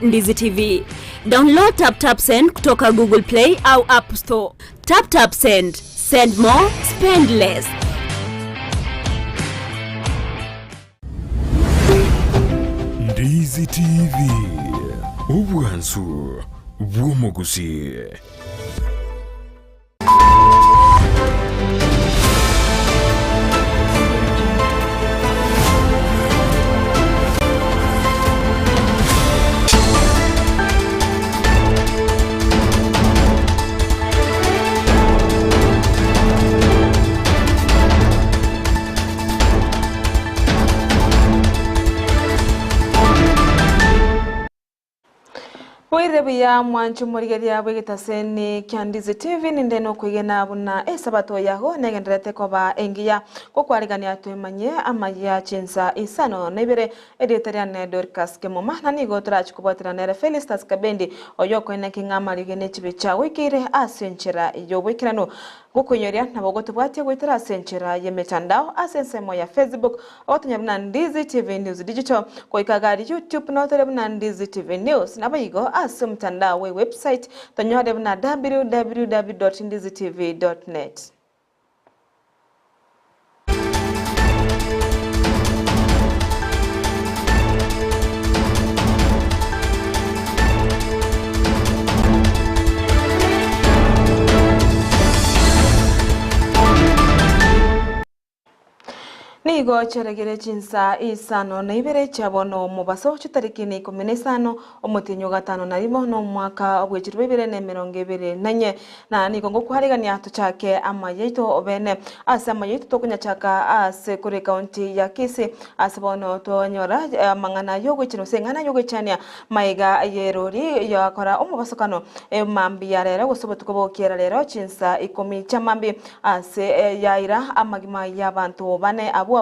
Ndizi TV. Download TapTap Send kutoka Google Play au App Store. TapTap Send. Send more, spend less. Ndizi TV. Ubwansu bw'omuguzi. Wairebiya mwanchu murigeria bwegitaseni Kyandizi TV nindeno kwigena buna esabato yaho negenderete koba engiya kokwarigania twemanye amaya chinsa isano nebere editorial Dorcas Kemoma nanigo turachikubotera nere Felistas Kabendi oyokwene kingamarigene chibicha wikire asenchera yobwikirano gukunyoria nabogoto bwate gwitira asenchera yemetandao asensemo ya Facebook otunyabuna Ndizi TV News Digital koikagari YouTube noterebuna Ndizi TV News nabayigo mtandao we website tonyode na www.ndizitv.net. Nigo cheregere chinsa isano neibere chabono mubaso chutarikini 15 omutinyo gatano narimo no mwaka obwechirwe ibere ne 2024 na nigo ngokuharigania tuchake amayeito obene asa amayeito tokunyachaka ase kuri county ya Kisii asebono tonyora mangana yogwechino sengana yogwechania maiga yerori yakora omubasokano mambi yarera gosobotukobokera rero chinsa 10 chamambi ase yaira amagima y'abantu bane abo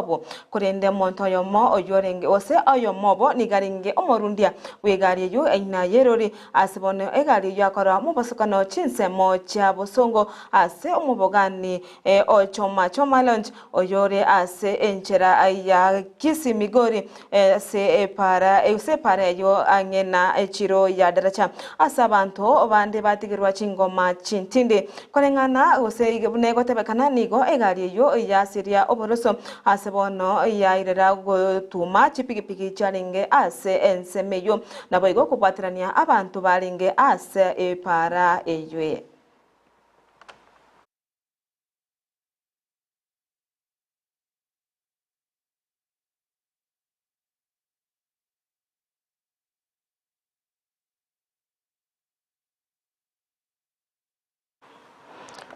kurende monto yomo oyorenge ose ayomobo nigaringe omorundia wegari yu ina yerori asibone egari yakora mubasukano chinsemo cha bosongo ase omubogani choma lunch oyore ase enchera aya Kisii Migori se para yo angena echiro ya daracha asabanto bande batigirwa chingoma chintinde korengana ose igebune gotebekana nigo egari yo ya Syria oboroso bono ya irera gutuma chipigipigi charinge ase ensemeyo naboigo kupatirania abantu baringe ase epara eywe.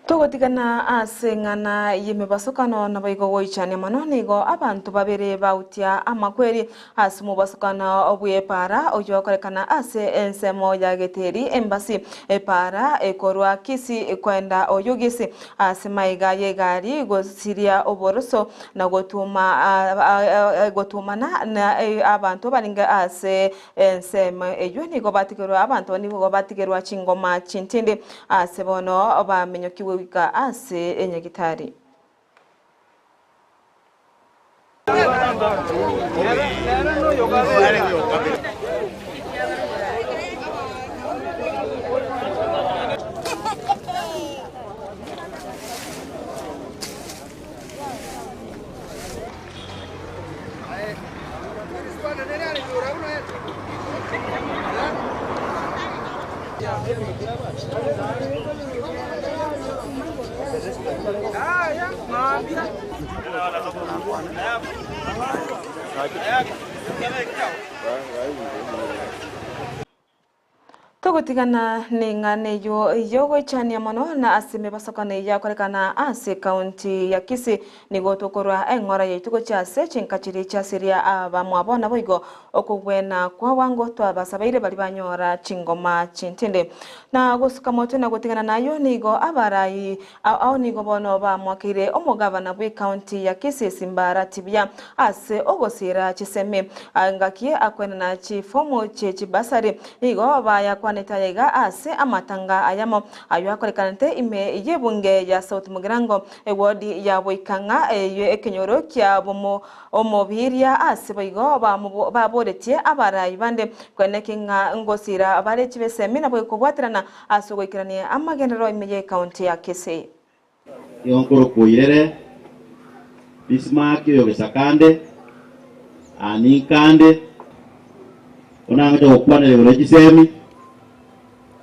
Togotigana asengana yemebasokano nabayigo goichane mano nigo abantu babere bautia amakweri asumubasokana obwepara oyokorekana ase ensemo ya Geteri embassy epara ekorwa Kisii kwenda oyugisi asemaiga yegari gosiria oboroso na gotumana na abantu baringa ase ensemo eyo nigo batigerwa abantu nigo batigerwa chingoma chintinde asebono bamenyokiwe wika ase enyagitari. Togotigana ningane yogo chania mano na asime basokane ya korekana ase county ya Kisii nigo tokorwa engora yetugo cha searching kachiri cha Syria abamwabona boigo okugwena kwa wango twabasabaire bali banyora chingoma chintinde na gosuka moto na gotigana nayo nigo abarai au nigo bono bamwakire omugavana bwe county ya Kisii Simbara Tibia ase ogosira chiseme ngakie akwena na chifomo chibasari nigo bayakwane netayiga ase amatanga ayamo ayo akorekanete ime yebunge ya South Mugirango ewodi ya Boikanga ekenyoro kya bomo omobiria ase boigo baboretie abarayi bande kwenekinga ngosira bare chibesemi na bwekubwatirana asogoikirania amagendero ime county ya Kisii yonkoro kuirere Bismarck yogesakande anikande onanga okwana lero kisemi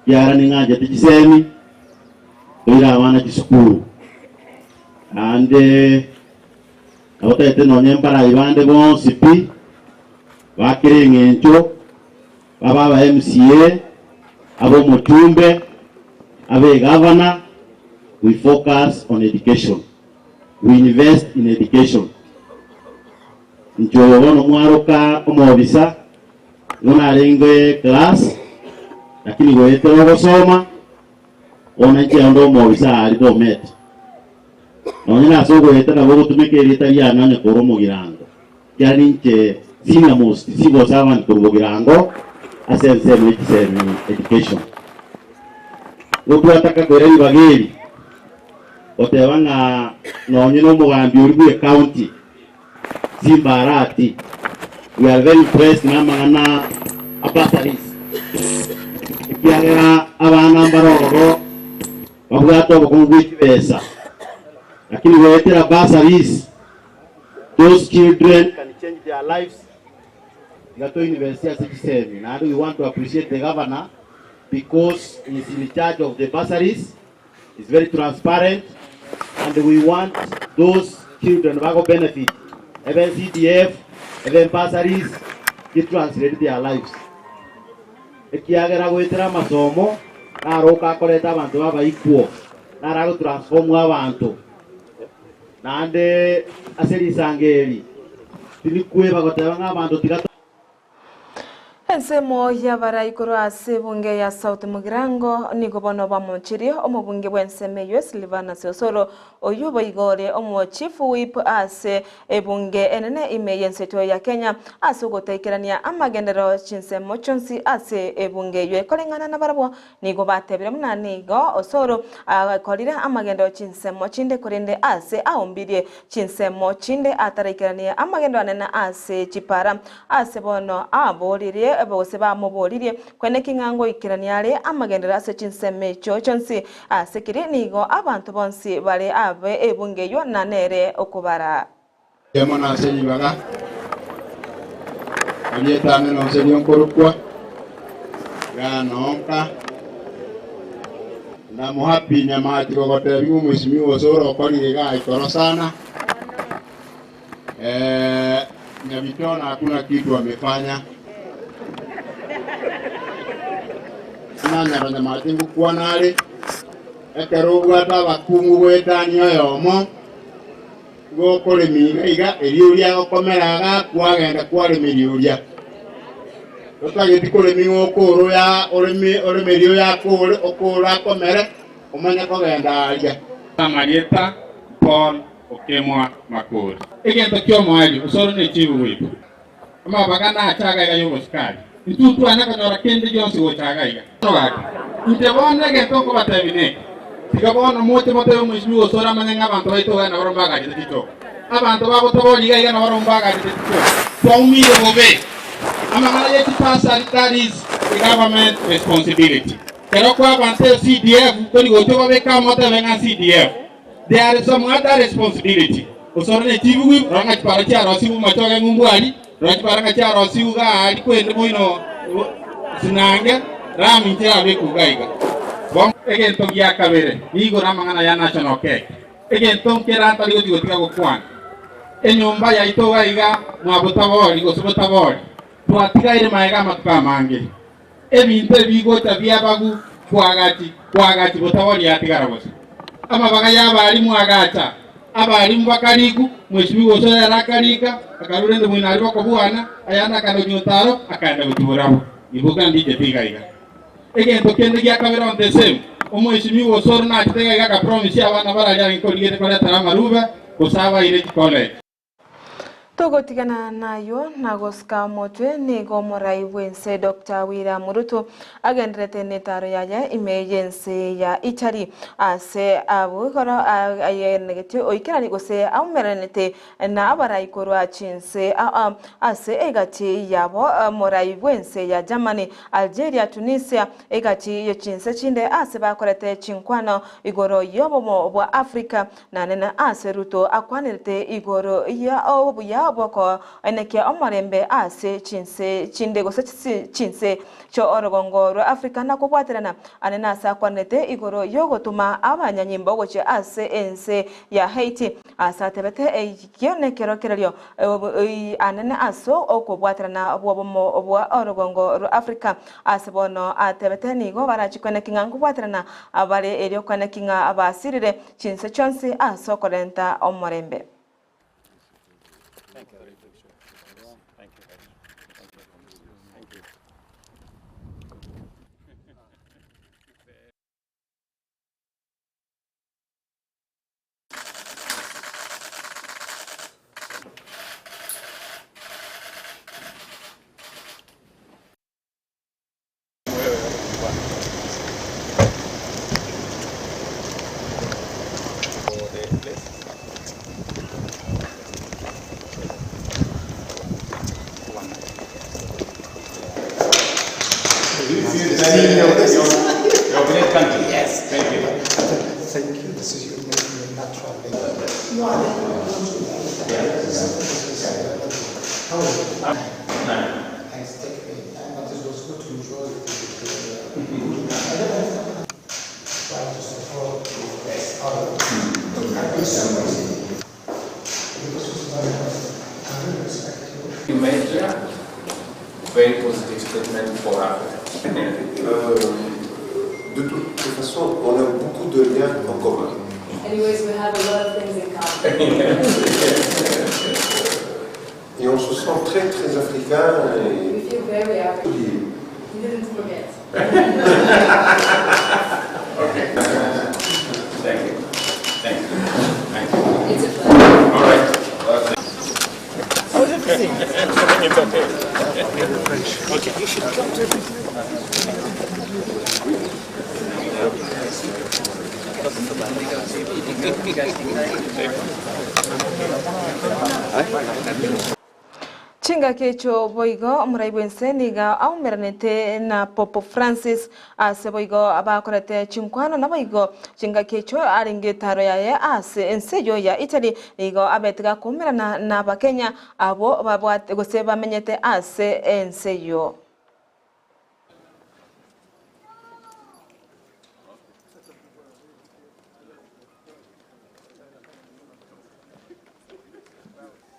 yara ningaje tikisemi ira abana kisukuru ande awotete nonyembara ibande bonsipi bakirengencho baba MCA abo mutumbe abe governor. We focus on education. We invest in education. Njoyo no mwaroka omobisa nona lengwe class lakini goete ogosoma ona ndo omobisa ali do met. Nonyina sogo eta na bogo tumeke leta ya nane koromo girango. Yani nche sina most sibo sawa ni koromo girango asense education. Otu ataka goreli bageli otebanga nonyino mugambi uri county Simbarati. We are very impressed na mangana abasaris ikiaga abana mbaroro babugato bakungwikibesa lakini wetera basaris those children can change their lives. Gato University as Kisemi. Now we want to appreciate the governor because he is in charge of the bursaries. It's very transparent and we want those children to benefit. Even CDF, even bursaries, to translate their lives. Ekiagera wetera masomo, na roka koleta abantu baba equal, na rago transform abantu. Nande aseri sangeri. Tilikwe bagoteba abantu tigata. Ensemo ya baraikoro ase bunge ya South Mugirango nigo bono bamuchiri omubunge bwenseme yo Silvana Sosoro oyo boigore omo chief whip ase ebunge enene ime yenseto ya Kenya ase gotekerania amagendero chinsemo chonsi ase ebunge yo kolengana na barabo nigo batebire munanigo Osoro akolire amagendero chinsemo chinde korinde ase aombirie chinsemo chinde ataraikirania amagendero anena ase chipara ase bono aborire bose bamuboririe kwene kingango ikiraniare amagendera ase chinseme chonsi asekiri nigo abantu bonsi bale abe ebunge yo nanere okubara yamona asenyi baga anyetane no senyi onkorukwa ganonka na muhapi nyamati kokote bingu mheshimiwa Osoro okoni ga ikoro sana Nyabitona hakuna kitu amefanya. Nanyara nyamati ngukwa nale ekeruga tabakungu gwetani oyomo gokole miga eriuria gokomeraga kwagenda kwaremiriuria otageti kole mingokoro ya oremerio ya kole okora komere omanya kogenda aria Marieta Paul Okemwa Makori egento kyomo ali Osoro ne chibu wipo ama bagana achaga ya yogo skali ntutu anaka nyora kende jonsi go chaga iga toga ntebona gento ko batabine tikabona mote mheshimiwa Osoro amanya abantu baito bana barombaga gitito abantu babo taboliga iga na barombaga gitito twumire bobe amangala yetu pasa that is the government responsibility. Pero kwa abantu CDF koni goto babeka mote venga CDF there is some other responsibility. Osoro ne tibu ranga para cha rosibu machoga ngumbwali ranga para cha rosibu ga ali kwende moino sinanga rami tira beku gaiga bom egento ya kabere igo ramangana ya national cake egento keranta ligo tiga go kwan enyomba ya itoga iga mwabotabori go sobotabori twatiga ile maega matuka mange ebinte bigo tabia bagu kwagati botabori yatigara bose ama baga yabali mwagacha abali mbakariku mheshimiwa Osoro yarakarika akarure ndo mwinari bako bwana ayana kano nyotaro akaenda guturabo ibuga ndije tiga egento kende gya kamera on the same mheshimiwa Osoro na atega iga ka promise abana barajya inkoligete kwa tara maruba kusaba ile college Togotigana nayo nagoska motwe nigo morai wense Dr. William Ruto agendrete netaro yaya emergency ya Itali ase abu koro ayenegete oikerani gose aumeranete na abarai korwa chinse ase egati yabo morai wense ya Germany, Algeria, Tunisia egati ye chinse chinde ase bakorete chinkwano igoro yobo mo Afrika na nena ase Ruto akwanirete igoro ya obu ya boko eneke omorembe ase chinse chinde gose chinse cho orogongo ro Afrika na kubwaterana anena asa kwanete igoro yogotuma abanyanyimbo goche ase ense ya Haiti asa tebete yone kerokerelyo anena aso okubwaterana obwomo obwa orogongo ro Afrika ase bono atebete nigo barachikone kinga kubwaterana abale elyo kone kinga abasirire chinse chonsi aso korenta omorembe. Your great country. Yes. Thank you. Thank you. This is your natural You made a very positive statement for Africa. De toute façon, on a beaucoup de liens en commun. Anyways, we have a lot of things in common. Et on se sent très très africain. We feel very African. You didn't forget. Okay. Thank you. Thank you. Thank you. It's a pleasure. All right. It's okay. Okay, you should come to Chinga kecho boigo muraibwense niga aumeranete na Pope Francis ase boigo abakorete chinkwano na boigo chinga kecho aringe taro yaye ase enseyo ya Italy nigo abetiga kumerana na Bakenya abo babwate gose bamenyete ase enseyo.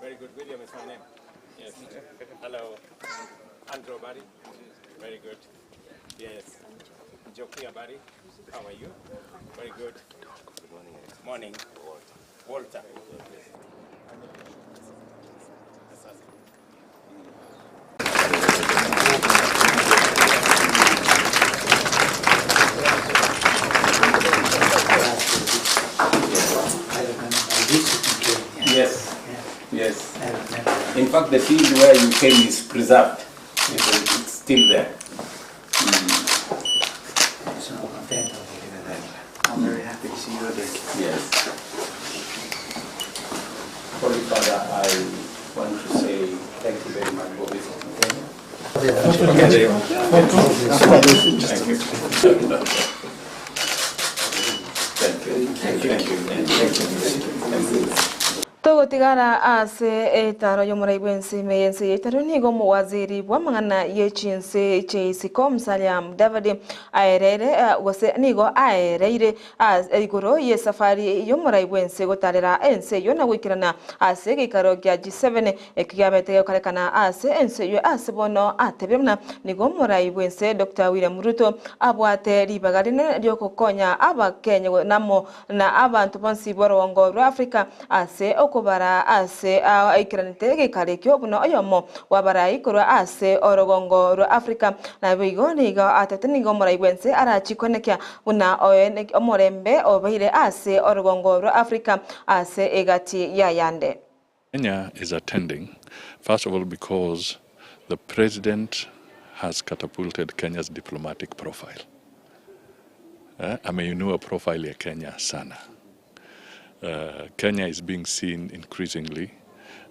Very good. William is my name. Yes. Hello. Andrew, buddy. Very good. Yes. Jokia, buddy. How are you? Very good. Good morning. Morning. Walter. Yes. Yes. In fact, the field where you came is preserved. It's still there. I'm very happy to see you again. Yes. Holy Father, I want to say thank you very much for visiting. Thank you. Togotigara ase etaro yomuraibwense meyense etaro nigo muwaziri bwamangana yechinse cheisiko Musalia David aerere gose nigo aereire igoro ye safari yomuraibwense gotarera ense yo nagwikirana ase gikaro gya G7 ekiyabete karekana ase ense yo ase bono atebemna nigo muraibwense Dr. William Ruto abwate ribagarine ryo kokonya abakenya namo na abantu bonsi borongo ro Africa ase okubara ase aikiranite gikarekyo buno oyomo wabara ikoro ase orogongo ro Africa na bigo niga atetenigo muraibwense arachikonekya buna omorembe obahire ase orogongo ro Africa ase egati ya yande. Kenya is attending, first of all, because the president has catapulted Kenya's diplomatic profile. Ameinua profile ya Kenya sana. Kenya is being seen increasingly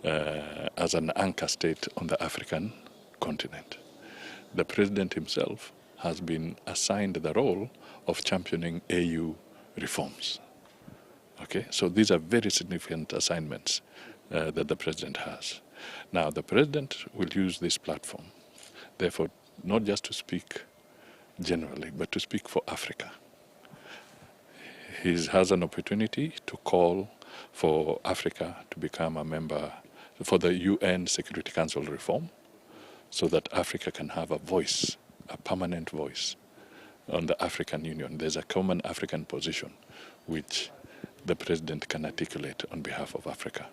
as an anchor state on the African continent. The president himself has been assigned the role of championing AU reforms. Okay, so these are very significant assignments that the president has. Now, the president will use this platform, therefore, not just to speak generally, but to speak for Africa. He has an opportunity to call for Africa to become a member for the UN Security Council reform, so that Africa can have a voice, a permanent voice on the African Union. There's a common African position which the president can articulate on behalf of Africa.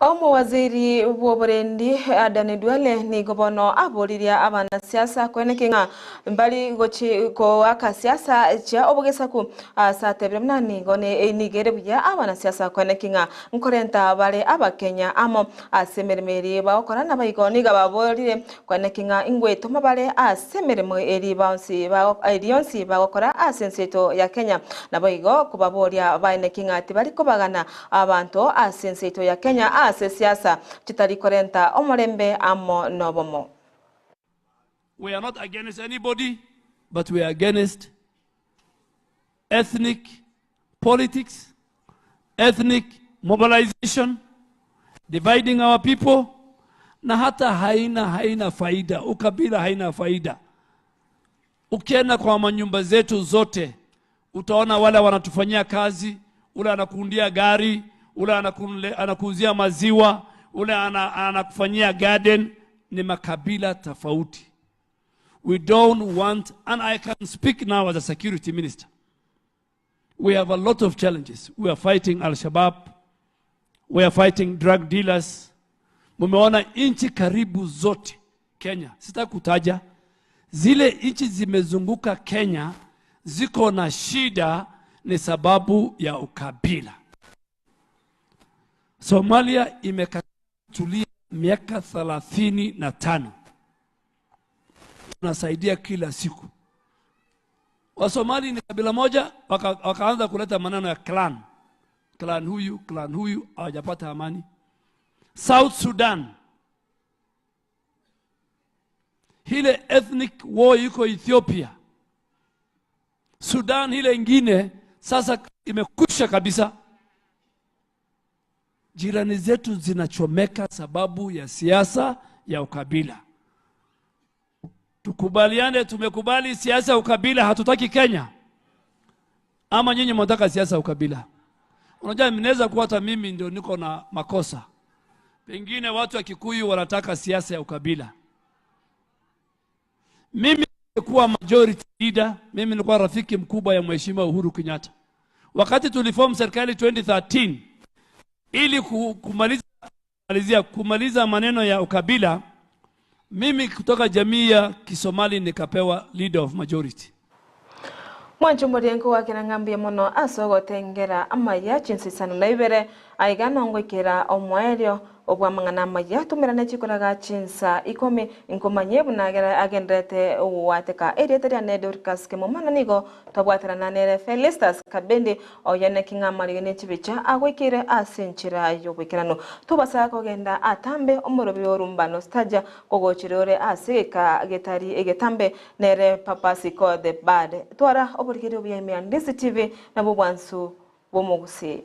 Omo waziri woborendi Adani Duale ni gobono aboriria abana siasa kwenekinga mbali gochi ko aka siasa cha obogesa ku satebremna ni gone nigere bya abana siasa kwenekinga nkorenta bale abakenya amo asemeremeri bakorana bayigoni gababorire kwenekinga ingwe toma bale asemeremo eri bounce ba idionsi bagokora asenseto ya Kenya nabayigo kubaboria baenekinga tibali kobagana abantu asenseto ya Kenya siasa chitari korenta omorembe amo nobomo. We are not against anybody, but we are against ethnic politics, ethnic mobilization, dividing our people, na hata haina faida, ukabila haina faida. Ukienda kwa manyumba zetu zote, utaona wale wanatufanyia kazi, ule anakundia gari, ule anakuzia maziwa, ule anakufanyia garden, ni makabila tofauti. We don't want, and I can speak now as a security minister. We have a lot of challenges. We are fighting Al-Shabaab. We are fighting drug dealers. Mumeona inchi karibu zote Kenya, sita kutaja, zile inchi zimezunguka Kenya ziko na shida ni sababu ya ukabila. Somalia imekatulia miaka 35. Tunasaidia kila siku. Wasomali ni kabila moja, wakaanza kuleta maneno ya clan. Clan huyu, hawajapata amani. South Sudan, hile ethnic war yuko Ethiopia. Sudan hile ingine sasa imekusha kabisa. Jirani zetu zinachomeka sababu ya siasa ya ukabila. Tukubaliane, tumekubali siasa ya ukabila, hatutaki Kenya. Ama nyinyi mnataka siasa ya ukabila? Unajua mnaweza kuwa hata mimi ndio niko na makosa. Pengine watu wa Kikuyu wanataka siasa ya ukabila. Mimi nilikuwa majority leader, mimi nilikuwa rafiki mkubwa ya Mheshimiwa Uhuru Kenyatta. Wakati tuliform serikali 2013, ili kumaliza maneno ya ukabila, mimi kutoka jamii ya Kisomali nikapewa leader of majority. Mwanchumurienko wakina ngambia mono asogo tengera amaya chinsisano naibere aigano ngwekera omwaelio obwamangana maya tumirane chikoraga chinsa ikomi inkomanye bunagera agendrete wateka erietria nedorkas ke momana nigo tobwaterana nere Felistas Kabendi oyene kinga marigene chibicha agwekire asinchira yobwekirano tubasa kogenda atambe omorobi orumbano staja kogochirore asika getari egetambe nere papasiko de bad twara oburikiri obyemiandisi TV na bubwansu bomugusi.